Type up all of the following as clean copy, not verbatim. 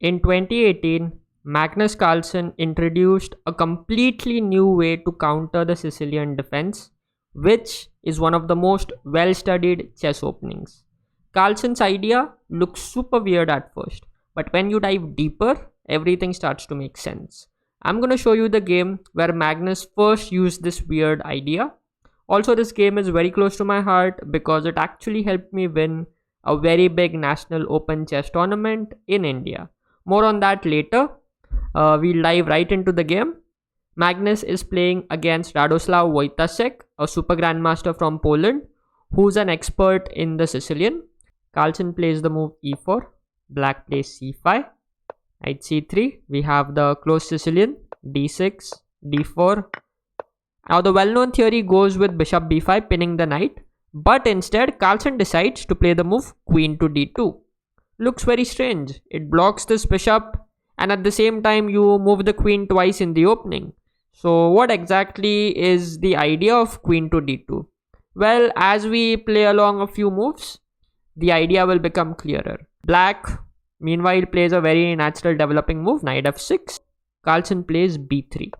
In 2018, Magnus Carlsen introduced a completely new way to counter the Sicilian defense, which is one of the most well-studied chess openings. Carlsen's idea looks super weird at first, but when you dive deeper, everything starts to make sense. I'm going to show you the game where Magnus first used this weird idea. Also, this game is very close to my heart because it actually helped me win a very big national open chess tournament in India. More on that later. We'll dive right into the game. Magnus is playing against Radoslav Wojtacezk, a super grandmaster from Poland, who's an expert in the Sicilian. Carlsen plays the move e4, black plays c5, knight c3. We have the close Sicilian, d6, d4. Now the well-known theory goes with bishop b5 pinning the knight, but instead Carlsen decides to play the move queen to d2. Looks very strange. It blocks this bishop and at the same time you move the queen twice in the opening. So what exactly is the idea of queen to d2? Well, as we play along a few moves, the idea will become clearer. Black, meanwhile, plays a very natural developing move, knight f6. Carlsen plays b3.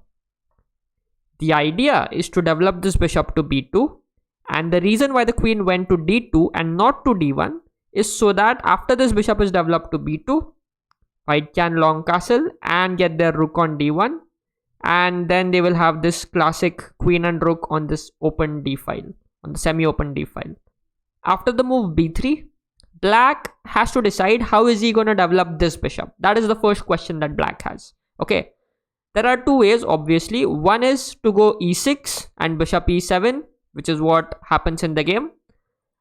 The idea is to develop this bishop to b2, and the reason why the queen went to d2 and not to d1 is so that after this bishop is developed to b2, white can long castle and get their rook on d1, and then they will have this classic queen and rook on this open d file, on the semi-open d file. After the move b3, black has to decide how is he going to develop this bishop. That is the first question that black has. Okay, there are two ways obviously. One is to go e6 and bishop e7, which is what happens in the game.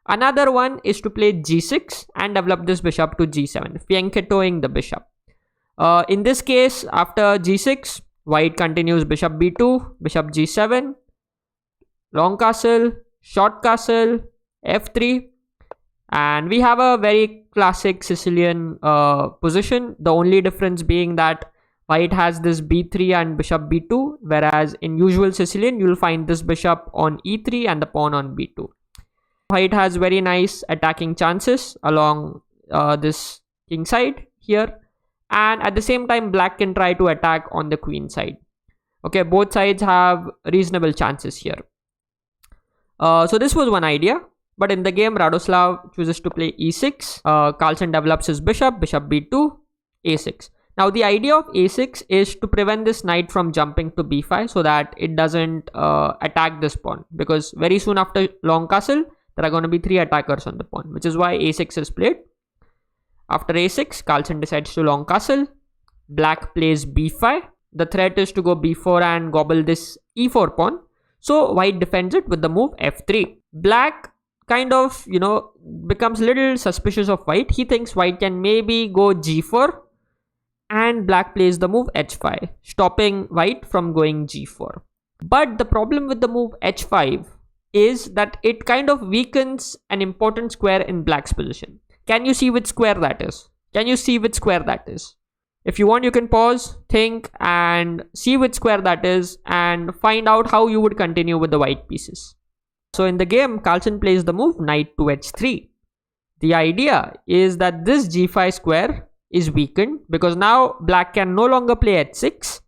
Another one is to play g6 and develop this bishop to g7, fianchettoing the bishop. In this case, after g6, white continues bishop b2, bishop g7, long castle, short castle, f3, and we have a very classic Sicilian position. The only difference being that white has this b3 and bishop b2, whereas in usual Sicilian, you'll find this bishop on e3 and the pawn on b2. White has very nice attacking chances along this king side here, and at the same time black can try to attack on the queen side. Okay, both sides have reasonable chances here. So this was one idea, but in the game Radoslav chooses to play e6. Carlsen develops his bishop, bishop b2, a6. Now the idea of a6 is to prevent this knight from jumping to b5 so that it doesn't attack this pawn, because very soon after long castle there are going to be 3 attackers on the pawn, which is why a6 is played. After a6, Carlsen decides to long castle. Black plays b5. The threat is to go b4 and gobble this e4 pawn. So white defends it with the move f3. Black kind of, becomes a little suspicious of white. He thinks white can maybe go g4, and black plays the move h5, stopping white from going g4. But the problem with the move h5 is that it kind of weakens an important square in black's position. Can you see which square that is? Can you see which square that is? If you want, you can pause, think, and see which square that is and find out how you would continue with the white pieces. So in the game, Carlsen plays the move knight to h3. The idea is that this g5 square is weakened because now black can no longer play h6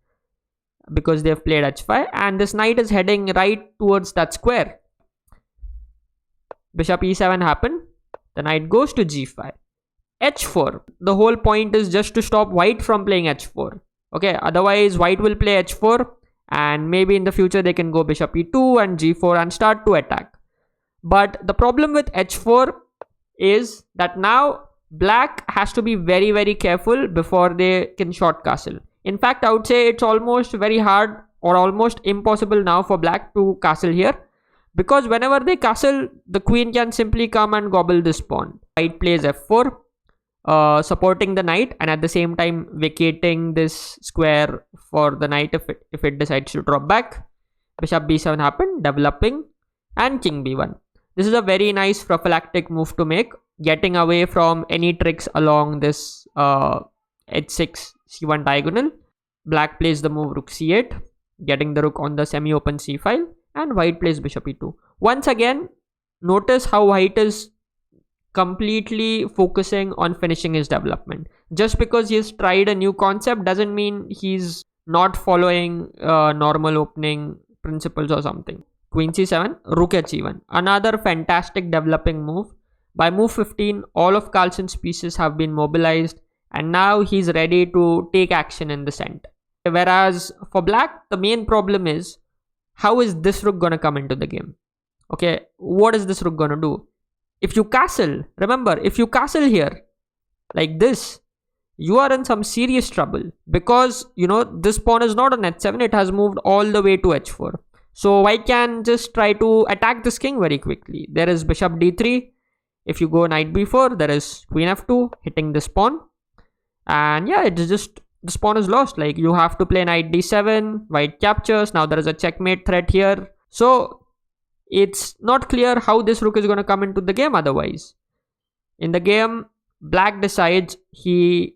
because they have played h5, and this knight is heading right towards that square. Bishop e7 happened. The knight goes to g5. h4. The whole point is just to stop white from playing h4. Okay, otherwise white will play h4 and maybe in the future they can go bishop e2 and g4 and start to attack. But the problem with h4 is that now black has to be very, very careful before they can short castle. In fact, I would say it's almost very hard or almost impossible now for black to castle here, because whenever they castle, the queen can simply come and gobble this pawn. White plays f4, supporting the knight and at the same time vacating this square for the knight if it decides to drop back. Bishop b7 happened, developing, and king b1. This is a very nice prophylactic move to make, getting away from any tricks along this h6 c1 diagonal. Black plays the move rook c8, getting the rook on the semi-open c file, and white plays bishop e2. Once again, notice how white is completely focusing on finishing his development. Just because he's tried a new concept doesn't mean he's not following normal opening principles or something. Queen c7, rook h1. Another fantastic developing move. By move 15, all of Carlsen's pieces have been mobilized, and now he's ready to take action in the center. Whereas for black, the main problem is, how is this rook gonna come into the game? Okay, what is this rook gonna do? If you castle, remember, if you castle here, like this, you are in some serious trouble, because, you know, this pawn is not on h7, it has moved all the way to h4. So white can just try to attack this king very quickly. There is bishop d3. If you go knight b4, there is queen f2 hitting this pawn. And yeah, it's just, this pawn is lost. Like, you have to play knight d7, white captures. Now there is a checkmate threat here. So it's not clear how this rook is going to come into the game otherwise. In the game, black decides he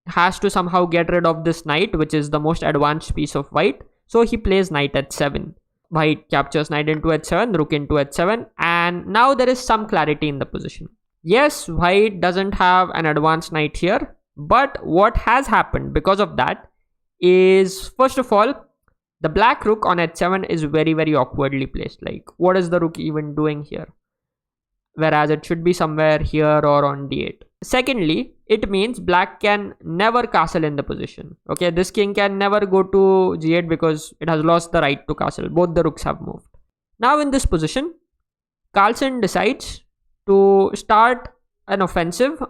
has to somehow get rid of this knight, which is the most advanced piece of white. So he plays knight h7. White captures knight into h7, rook into h7, and now there is some clarity in the position. Yes, white doesn't have an advanced knight here, but what has happened because of that is, first of all, the black rook on h7 is very, very awkwardly placed. Like, what is the rook even doing here? Whereas it should be somewhere here or on d8. Secondly, it means black can never castle in the position. Okay, this king can never go to g8 because it has lost the right to castle. Both the rooks have moved. Now in this position, Carlsen decides to start an offensive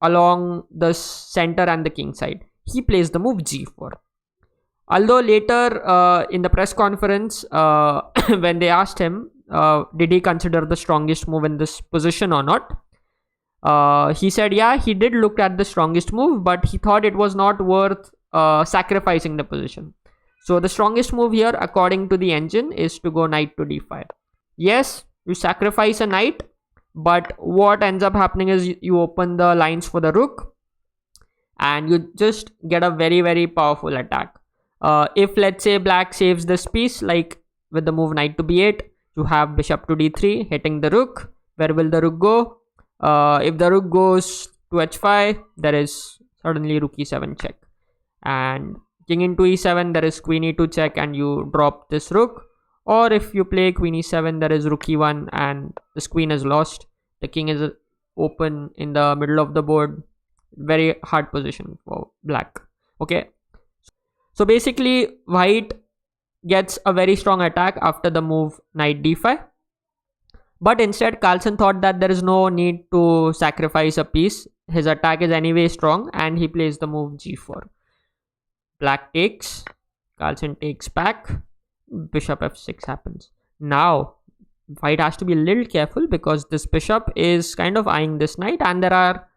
along the center and the king side. He plays the move g4. Although later in the press conference, when they asked him, did he consider the strongest move in this position or not? He said, yeah, he did look at the strongest move, but he thought it was not worth sacrificing the position. So the strongest move here, according to the engine, is to go knight to d5. Yes, you sacrifice a knight, but what ends up happening is you open the lines for the rook, and you just get a very, very powerful attack. If, let's say, black saves this piece, like with the move knight to b8, you have bishop to d3 hitting the rook. Where will the rook go? If the rook goes to h5, there is suddenly rook e7 check, and king into e7, there is queen e2 check, and you drop this rook. Or if you play queen e7, there is rook e1, and this queen is lost. The king is open in the middle of the board. Very hard position for black. Okay, so basically white gets a very strong attack after the move knight d5. But instead, Carlsen thought that there is no need to sacrifice a piece. His attack is anyway strong, and he plays the move g4. Black takes, Carlsen takes back, bishop f6 happens. Now, white has to be a little careful because this bishop is kind of eyeing this knight, and there are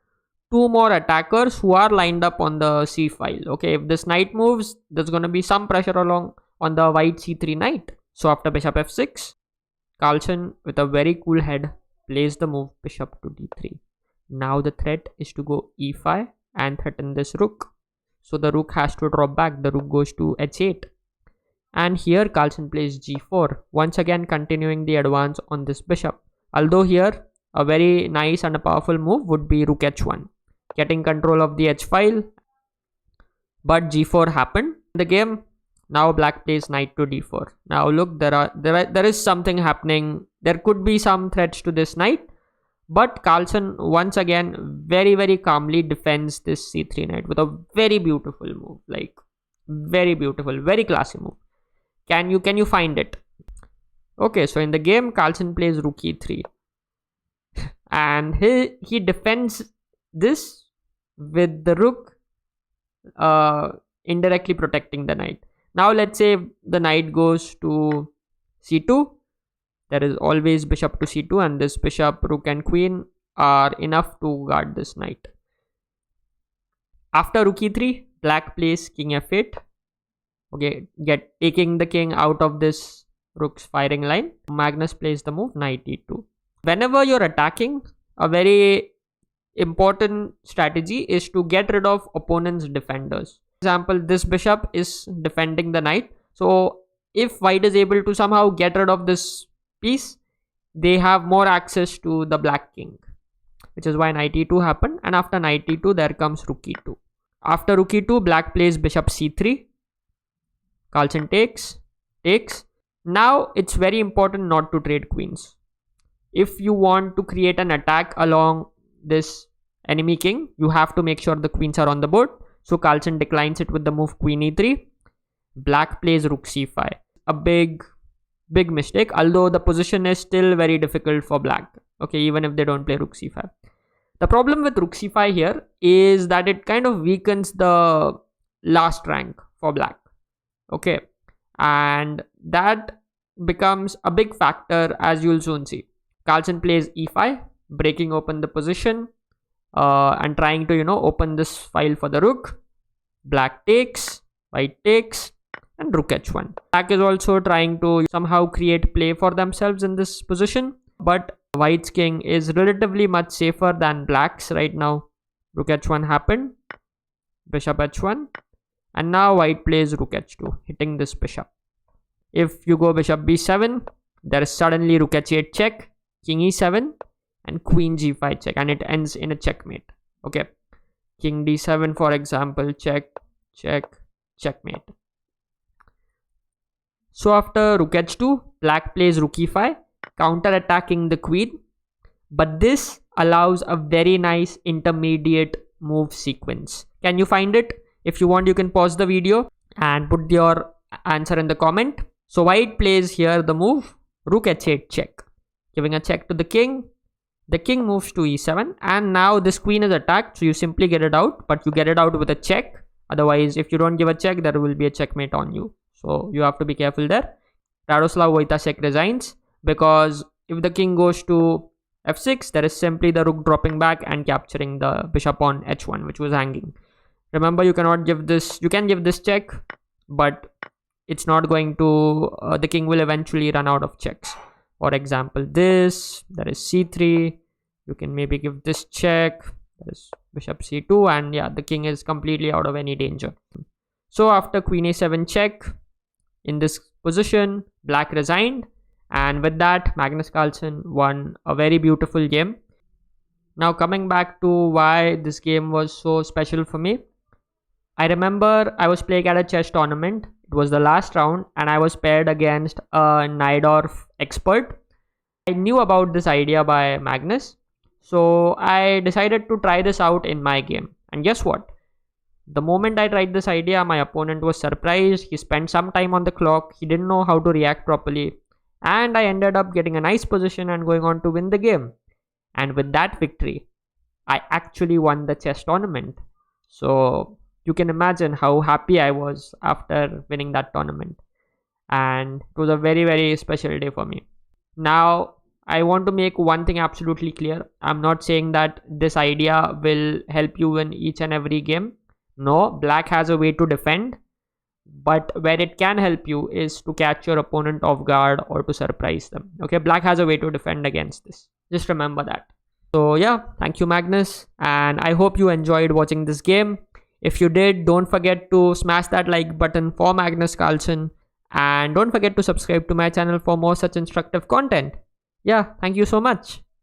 two more attackers who are lined up on the c file. Okay, if this knight moves, there's going to be some pressure along on the white c3 knight. So after bishop f6, Carlsen, with a very cool head, plays the move bishop to d3. Now the threat is to go e5 and threaten this rook. So the rook has to drop back. The rook goes to h8. And here Carlsen plays g4, once again continuing the advance on this bishop. Although here, a very nice and a powerful move would be rook h1, getting control of the h file. But g4 happened in the game. Now black plays knight to d4. Now look, there is something happening. There could be some threats to this knight, but Carlsen once again very, very calmly defends this c3 knight with a very beautiful move. Like, very beautiful, very classy move. Can you find it? Okay, so in the game, Carlsen plays rook e3, and he defends this with the rook indirectly protecting the knight. Now let's say the knight goes to c2. There is always bishop to c2, and this bishop, rook and queen are enough to guard this knight. After rook e3, black plays king f8. Okay, taking the king out of this rook's firing line. Magnus plays the move knight e2. Whenever you're attacking, a very important strategy is to get rid of opponent's defenders. For example, this bishop is defending the knight. So if white is able to somehow get rid of this piece, they have more access to the black king. which is why knight e2 happened. And after knight e2, there comes rook e2. After rook e2, black plays bishop c3. Carlsen takes. Now it's very important not to trade queens. If you want to create an attack along this enemy king, you have to make sure the queens are on the board. So Carlsen declines it with the move queen e3. Black plays rook c5. A big mistake, although the position is still very difficult for black. Okay, even if they don't play rook c5. The problem with rook c5 here is that it kind of weakens the last rank for black. Okay, and that becomes a big factor, as you'll soon see. Carlsen plays e5, breaking open the position and trying to, open this file for the rook. Black takes, white takes, and rook h1. Black is also trying to somehow create play for themselves in this position, but white's king is relatively much safer than black's right now. Rook h1 happened, bishop h1, and now white plays rook h2, hitting this bishop. If you go bishop b7, there is suddenly rook h8 check, king e7, and queen g5 check, and it ends in a checkmate. Okay, king d7, for example, check, checkmate. So after rook h2, black plays rook e5, counter attacking the queen, but this allows a very nice intermediate move sequence. Can you find it? If you want, you can pause the video and put your answer in the comment. So white plays here the move rook h8 check, giving a check to the king. The king moves to e7, and now this queen is attacked, so you simply get it out, but you get it out with a check. Otherwise, if you don't give a check, there will be a checkmate on you. So you have to be careful there. Radoslav Wojtacezk resigns, because if the king goes to f6, there is simply the rook dropping back and capturing the bishop on h1, which was hanging. Remember, you cannot give this, you can give this check, but it's not going to, the king will eventually run out of checks. For example, this, there is c3, you can maybe give this check, there is bishop c2, and yeah, the king is completely out of any danger. So after queen a7 check, in this position, black resigned, and with that, Magnus Carlsen won a very beautiful game. Now coming back to why this game was so special for me, I remember I was playing at a chess tournament. It was the last round, and I was paired against a Najdorf expert. I knew about this idea by Magnus, so I decided to try this out in my game. And guess what? The moment I tried this idea, my opponent was surprised. He spent some time on the clock. He didn't know how to react properly. And I ended up getting a nice position and going on to win the game. And with that victory, I actually won the chess tournament. So you can imagine how happy I was after winning that tournament. And it was a very, very special day for me. Now, I want to make one thing absolutely clear. I'm not saying that this idea will help you in each and every game. No, black has a way to defend. But where it can help you is to catch your opponent off guard or to surprise them. Okay, black has a way to defend against this. Just remember that. So yeah, thank you, Magnus. And I hope you enjoyed watching this game. If you did, don't forget to smash that like button for Magnus Carlsen. And don't forget to subscribe to my channel for more such instructive content. Yeah, thank you so much.